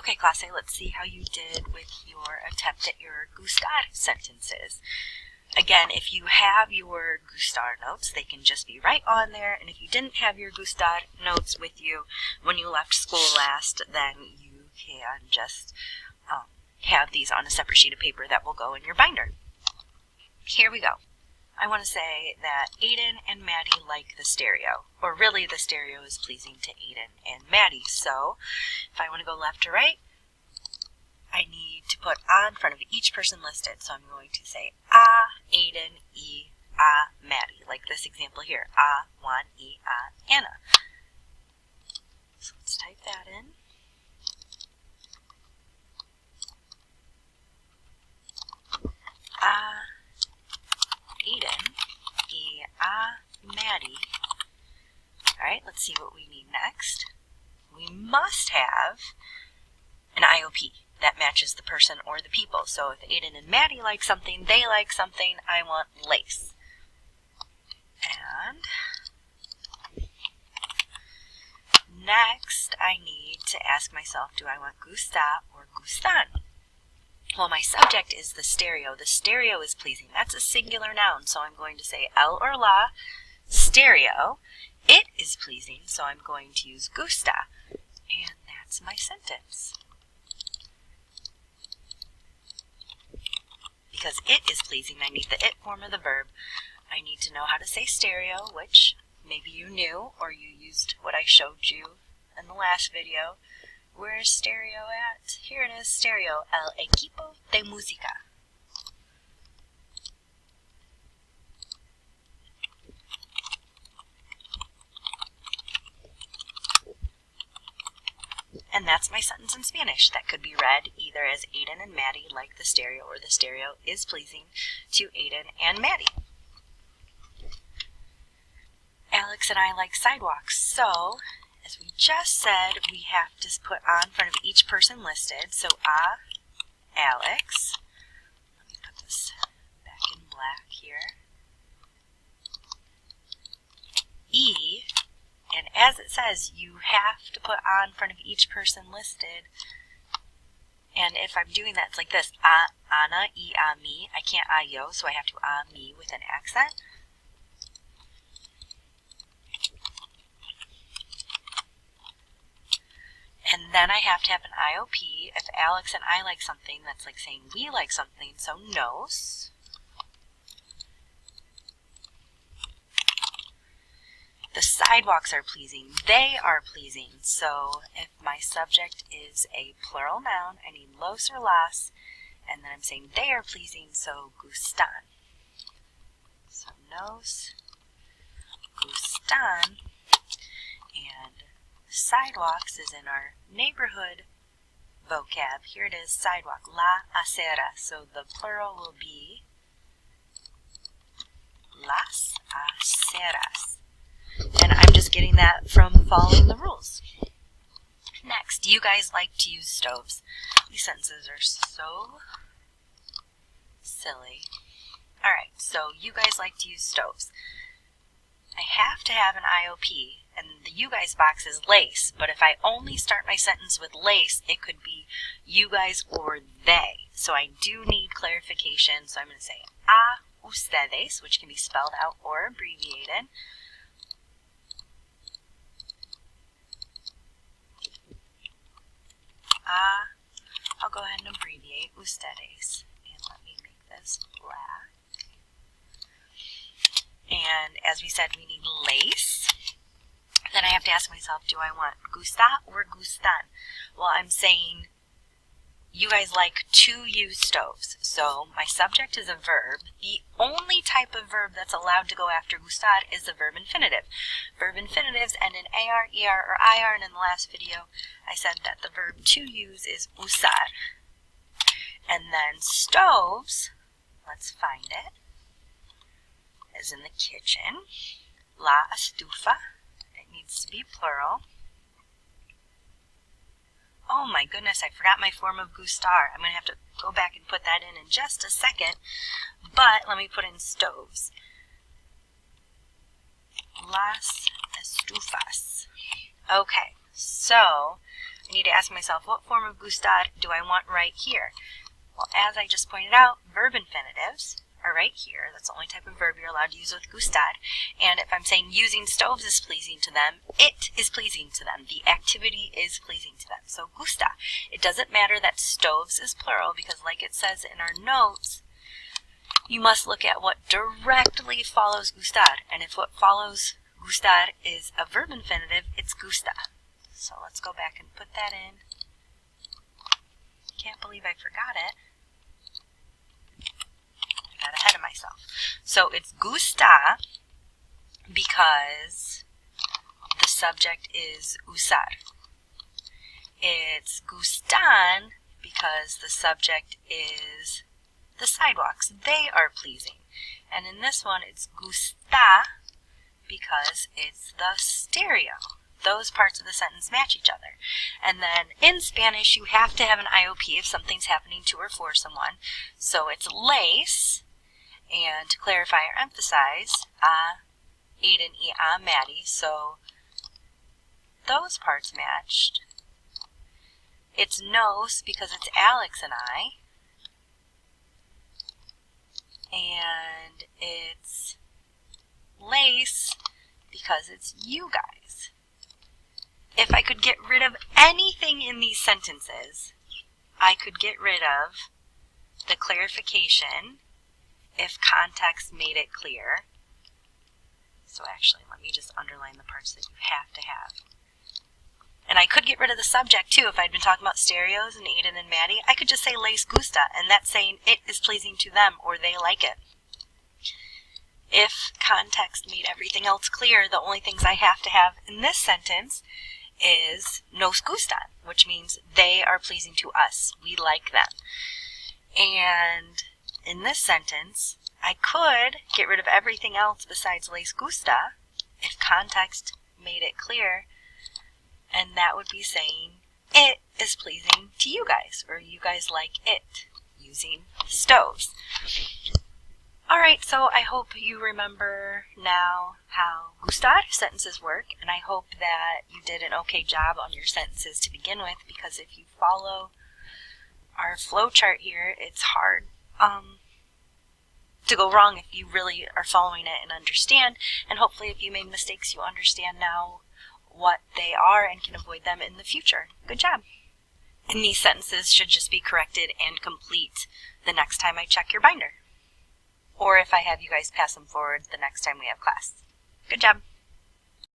Okay, classe, let's see how you did with your attempt at your Gustar sentences. Again, if you have your Gustar notes, they can just be right on there, and if you didn't have your Gustar notes with you when you left school last, then you can just have these on a separate sheet of paper that will go in your binder. Here we go. I want to say that Aiden and Maddie like the stereo, or really the stereo is pleasing to Aiden and Maddie. So if I want to go left to right, I need to put a in front of each person listed. So I'm going to say Aiden, Maddie, like this example here. Juan, Anna. So let's type that in. Aiden, Maddie. Alright, let's see what we need next. We must have an IOP that matches the person or the people. So if Aiden and Maddie like something, they like something, I want lace. And next I need to ask myself, do I want Gustar or Gustan? Well, my subject is the stereo. The stereo is pleasing. That's a singular noun, so I'm going to say el or la, stereo. It is pleasing, so I'm going to use gusta. And that's my sentence. Because it is pleasing, I need the it form of the verb. I need to know how to say stereo, which maybe you knew, or you used what I showed you in the last video. Where's stereo at? Here it is, stereo, el equipo de música. And that's my sentence in Spanish that could be read either as Aiden and Maddie like the stereo, or the stereo is pleasing to Aiden and Maddie. Alex and I like sidewalks, so as we just said, we have to put a in front of each person listed. So Alex. Let me put this back in black here. E, and as it says, you have to put a in front of each person listed. And if I'm doing that, it's like this. Ana, me. I can't yo, so I have to me with an accent. And then I have to have an IOP. If Alex and I like something, that's like saying we like something, so nos. The sidewalks are pleasing. They are pleasing. So if my subject is a plural noun, I need los or las, and then I'm saying they are pleasing, so gustan. So nos, gustan, and sidewalks is in our neighborhood vocab. Here it is, sidewalk, la acera. So the plural will be las aceras. And I'm just getting that from following the rules. Next, do you guys like to use stoves? These sentences are so silly. Alright, so you guys like to use stoves. I have to have an IOP, and the you guys box is lace, but if I only start my sentence with lace, it could be you guys or they. So I do need clarification, so I'm going to say a ustedes, which can be spelled out or abbreviated. I'll go ahead and abbreviate ustedes, and let me make this black. And as we said, we need lace. Then I have to ask myself, do I want gusta or gustan? Well, I'm saying you guys like to use stoves. So my subject is a verb. The only type of verb that's allowed to go after gustar is the verb infinitive. Verb infinitives end in AR, ER, or IR, and in the last video I said that the verb to use is usar. And then stoves, let's find it, is in the kitchen. La estufa. It needs to be plural. Oh my goodness, I forgot my form of gustar. I'm going to have to go back and put that in just a second. But let me put in stoves. Las estufas. Okay, so I need to ask myself, what form of Gustar do I want right here? Well, as I just pointed out, verb infinitives are right here. That's the only type of verb you're allowed to use with Gustar. And if I'm saying using stoves is pleasing to them, it is pleasing to them. The activity is pleasing to them. So gusta. It doesn't matter that stoves is plural because like it says in our notes, you must look at what directly follows gustar. And if what follows gustar is a verb infinitive, it's gusta. So let's go back and put that in. Can't believe I forgot it. I got ahead of myself. So it's gusta because the subject is usar. It's gustan because the subject is the sidewalks. They are pleasing. And in this one, it's gusta because it's the stereo. Those parts of the sentence match each other. And then in Spanish, you have to have an IOP if something's happening to or for someone. So it's lace, and to clarify or emphasize, Aiden, Maddie. So those parts matched. It's nos because it's Alex and I. And it's lace because it's you guys. If I could get rid of anything in these sentences, I could get rid of the clarification if context made it clear. So actually, let me just underline the parts that you have to have. And I could get rid of the subject too. If I'd been talking about stereos and Aiden and Maddie, I could just say les gusta, and that's saying it is pleasing to them or they like it. If context made everything else clear, the only things I have to have in this sentence is nos gustan, which means they are pleasing to us. We like them. And in this sentence, I could get rid of everything else besides les gusta if context made it clear, and that would be saying it is pleasing to you guys, or you guys like it, using stoves. Alright, so I hope you remember now how gustar sentences work, and I hope that you did an okay job on your sentences to begin with, because if you follow our flow chart here, it's hard to go wrong if you really are following it and understand, and hopefully if you made mistakes, you understand now what they are and can avoid them in the future. Good job! And these sentences should just be corrected and complete the next time I check your binder, or if I have you guys pass them forward the next time we have class. Good job!